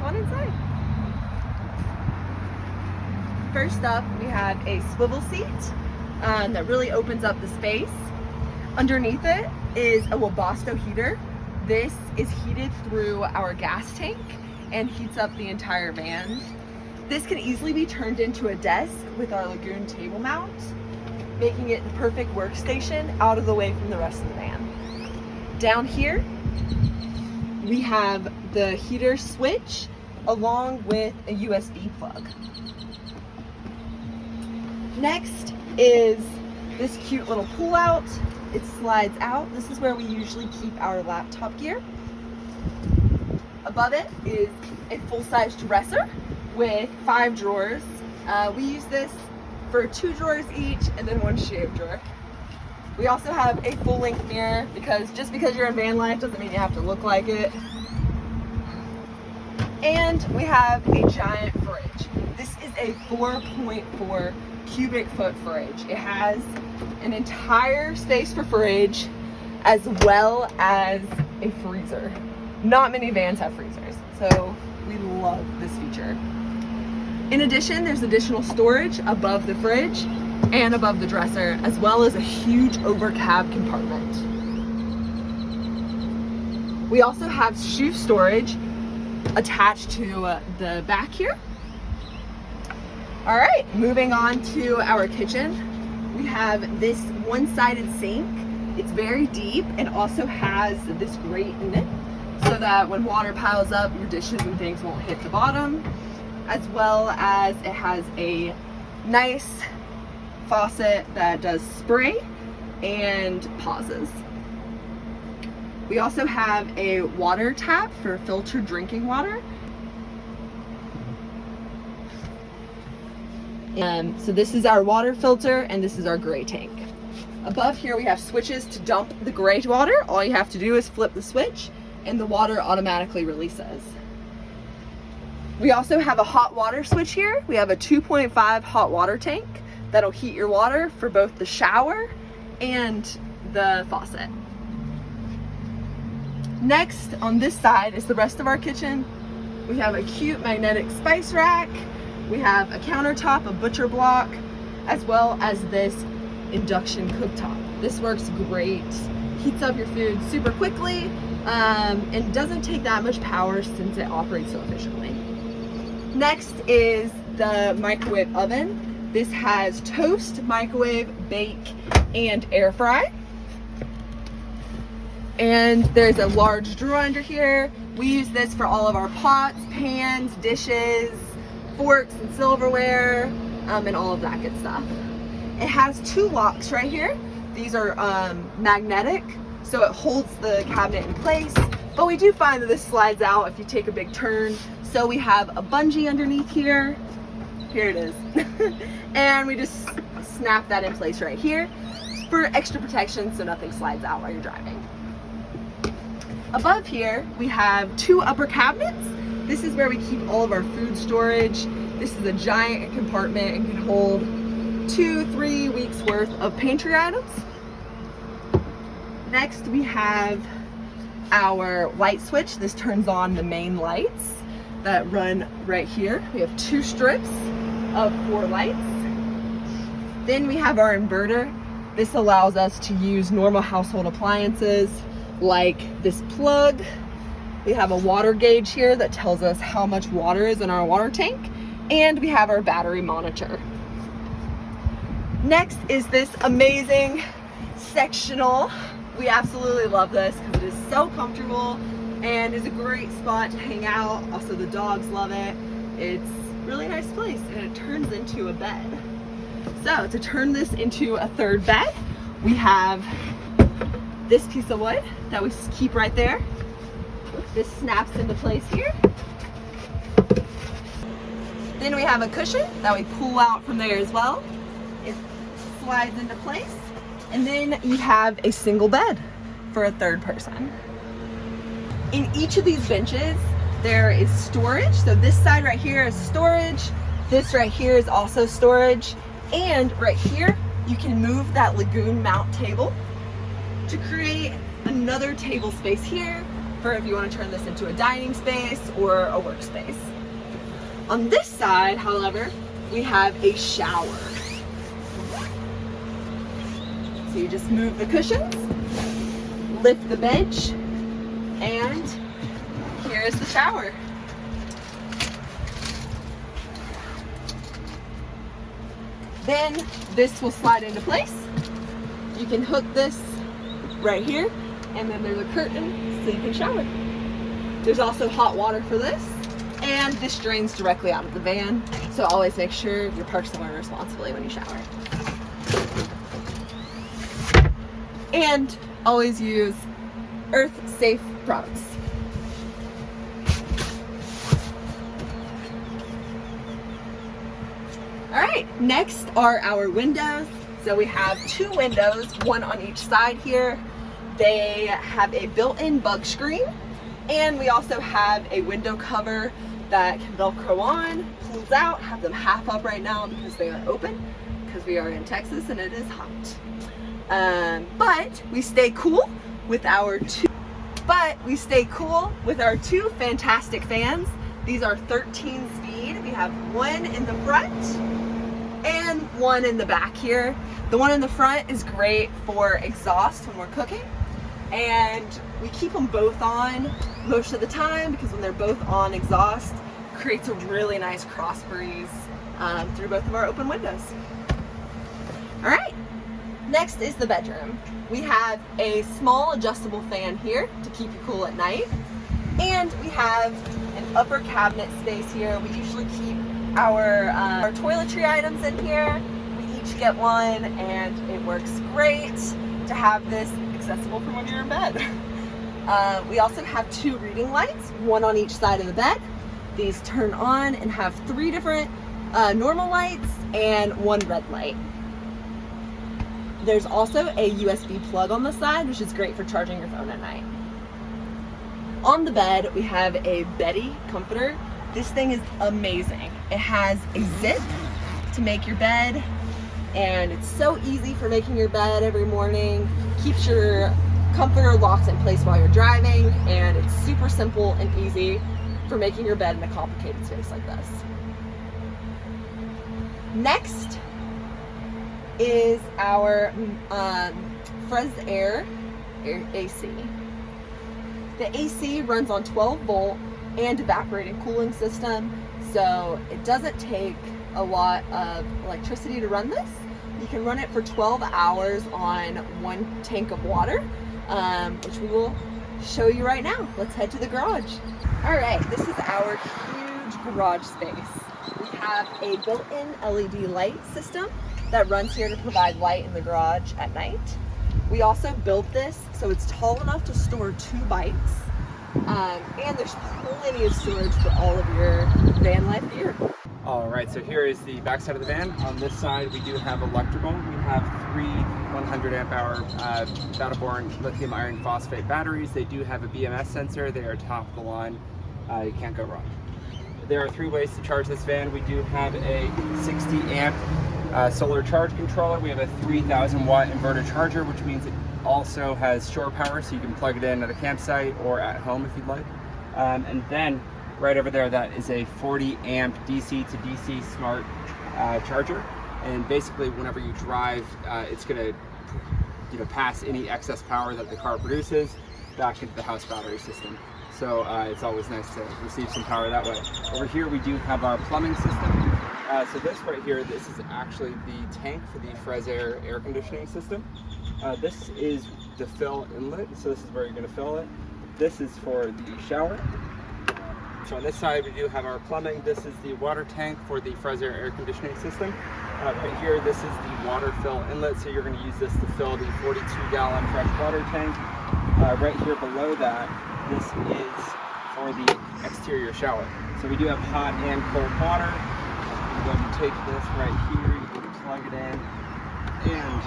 on inside. First up, we have a swivel seat that really opens up the space. Underneath it is a Webasto heater. This is heated through our gas tank and heats up the entire van. This can easily be turned into a desk with our Lagoon table mount, making it the perfect workstation out of the way from the rest of the van. Down here, we have the heater switch along with a USB plug. Next is this cute little pull out. It slides out. This is where we usually keep our laptop gear. Above it is a full-size dresser with 5 drawers. We use this for 2 drawers each and then 1 shave drawer. We also have a full-length mirror because just because you're in van life doesn't mean you have to look like it. And we have a giant fridge. This is a 4.4 cubic foot fridge. It has an entire space for fridge as well as a freezer. Not many vans have freezers, so we love this feature. In addition, there's additional storage above the fridge and above the dresser, as well as a huge over cab compartment. We also have shoe storage attached to the back here. All right, moving on to our kitchen. We have this one-sided sink. It's very deep and also has this grate in it so that when water piles up, your dishes and things won't hit the bottom, as well as it has a nice faucet that does spray and pauses. We also have a water tap for filtered drinking water. So this is our water filter and this is our gray tank. Above here we have switches to dump the gray water. All you have to do is flip the switch and the water automatically releases. We also have a hot water switch here. We have a 2.5 hot water tank that'll heat your water for both the shower and the faucet. Next on this side is the rest of our kitchen. We have a cute magnetic spice rack. We have a countertop, a butcher block, as well as this induction cooktop. This works great, heats up your food super quickly, and doesn't take that much power since it operates so efficiently. Next is the microwave oven. This has toast, microwave, bake, and air fry. And there's a large drawer under here. We use this for all of our pots, pans, dishes, forks and silverware, and all of that good stuff. It has 2 locks right here. These are magnetic, so it holds the cabinet in place, but we do find that this slides out if you take a big turn. So we have a bungee underneath here. Here it is. And we just snap that in place right here for extra protection so nothing slides out while you're driving. Above here, we have 2 upper cabinets. This is where we keep all of our food storage. This is a giant compartment and can hold 2-3 weeks worth of pantry items. Next, we have our light switch. This turns on the main lights that run right here. We have 2 strips of 4 lights. Then we have our inverter. This allows us to use normal household appliances like this plug. We have a water gauge here that tells us how much water is in our water tank, and we have our battery monitor. Next is this amazing sectional. We absolutely love this because it is so comfortable and is a great spot to hang out. Also, the dogs love it. It's a really nice place, and it turns into a bed. So to turn this into a 3rd bed, we have this piece of wood that we keep right there. This snaps into place here. Then we have a cushion that we pull out from there as well. It slides into place. And then you have a single bed for a 3rd person. In each of these benches, there is storage. So this side right here is storage. This right here is also storage. And right here, you can move that Lagoon mount table to create another table space here for if you want to turn this into a dining space or a workspace. On this side, however, we have a shower. So you just move the cushions, lift the bench, and here is the shower. Then this will slide into place. You can hook this right here, and then there's a curtain so you can shower. There's also hot water for this, and this drains directly out of the van, so always make sure you're parked somewhere responsibly when you shower. And always use earth-safe products. All right, next are our windows. So we have 2 windows, one on each side here. They have a built-in bug screen, and we also have a window cover that can Velcro on, pulls out, have them half up right now because they are open, because we are in Texas and it is hot. But we stay cool with our two fantastic fans. These are 13 speed. We have one in the front and one in the back here. The one in the front is great for exhaust when we're cooking, and we keep them both on most of the time because when they're both on exhaust, creates a really nice cross breeze through both of our open windows. All right, next is the bedroom. We have a small adjustable fan here to keep you cool at night, and we have an upper cabinet space here. We usually keep our toiletry items in here. We each get one, and it works great to have this accessible for when you're in bed. We also have 2 reading lights, one on each side of the bed. These turn on and have 3 different normal lights and 1 red light. There's also a USB plug on the side, which is great for charging your phone at night. On the bed, we have a Betty comforter. This thing is amazing. It has a zip to make your bed, and it's so easy for making your bed every morning. Keeps your comforter locked in place while you're driving, and it's super simple and easy for making your bed in a complicated space like this. Next is our Fresair AC. The AC runs on 12 volt and evaporating cooling system, so it doesn't take a lot of electricity to run this. You can run it for 12 hours on 1 tank of water, which we will show you right now. Let's head to the garage. All right, this is our huge garage space. We have a built-in LED light system that runs here to provide light in the garage at night. We also built this so it's tall enough to store 2 bikes, and there's plenty of storage for all of your van life gear. All right, so here is the back side of the van. On this side, we do have electrical. We have 3 100 amp hour battle-borne lithium iron phosphate batteries. They do have a BMS sensor. They are top of the line. You can't go wrong. There are 3 ways to charge this van. We do have a 60 amp solar charge controller. We have a 3,000 watt inverter charger, which means it also has shore power, so you can plug it in at a campsite or at home if you'd like. And then right over there, that is a 40 amp DC to DC smart charger. And basically, whenever you drive, it's going to pass any excess power that the car produces back into the house battery system. So it's always nice to receive some power that way. Over here, we do have our plumbing system. So this right here, this is actually the tank for the Fresair air conditioning system. This is the fill inlet, so this is where you're going to fill it. This is for the shower. So on this side, we do have our plumbing. This is the water tank for the Fresair air conditioning system. Right here, this is the water fill inlet, so you're going to use this to fill the 42-gallon fresh water tank. Right here below that, this is for the exterior shower. So we do have hot and cold water. You can take this right here, you can plug it in, and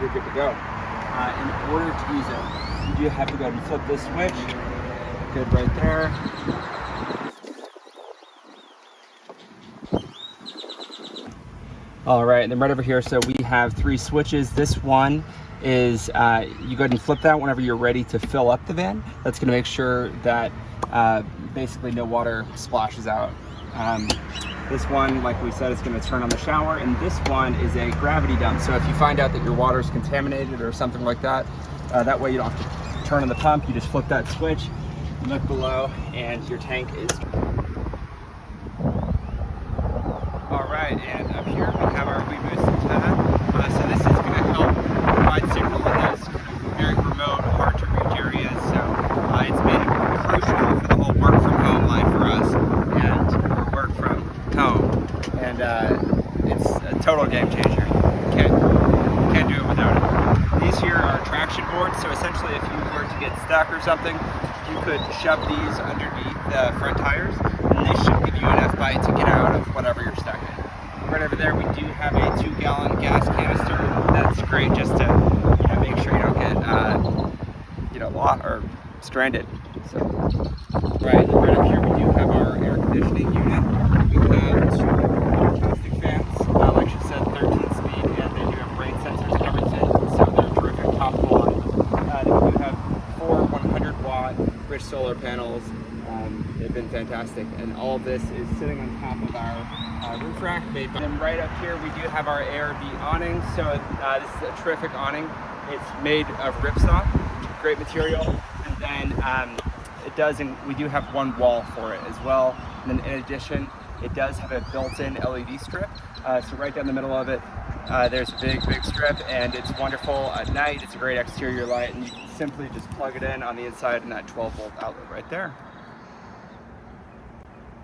you're good to go. In order to use it, you do have to go and flip this switch. Good right there. All right, and then right over here, so we have 3 switches. This one is you go ahead and flip that whenever you're ready to fill up the van. That's going to make sure that basically no water splashes out. This one, like we said, is going to turn on the shower, and this one is a gravity dump. So if you find out that your water is contaminated or something like that, that way you don't have to turn on the pump. You just flip that switch, look below, and your tank is. All right, and up here we have our WeBoost antenna. So this is going to help provide signal in those very remote, hard to reach areas. So it's been crucial for the whole work from home life for us, and work from home. And it's a total game changer. Can't do it without it. These here are traction boards. So essentially, if you were to get stuck or something, you could shove these underneath the front tires, and they should give you enough bite to get out of whatever you're stuck in. Right over there, we do have a 2-gallon gas canister. That's great just to make sure you don't get lost or stranded. So right up here, we do have our air conditioning unit. We have 2 acoustic fans, like she said, 13 speed, and they do have rain sensors and everything. So they're terrific, top of the line. They do have 4 100-watt rich solar panels. They've been fantastic, and all of this is sitting on top of our roof rack. And right up here we do have our ARV awning. So this is a terrific awning. It's made of ripsaw, great material, and then we do have one wall for it as well. And then in addition, it does have a built-in LED strip. So right down the middle of it, there's a big strip, and it's wonderful at night. It's a great exterior light, and you can simply just plug it in on the inside in that 12-volt outlet right there.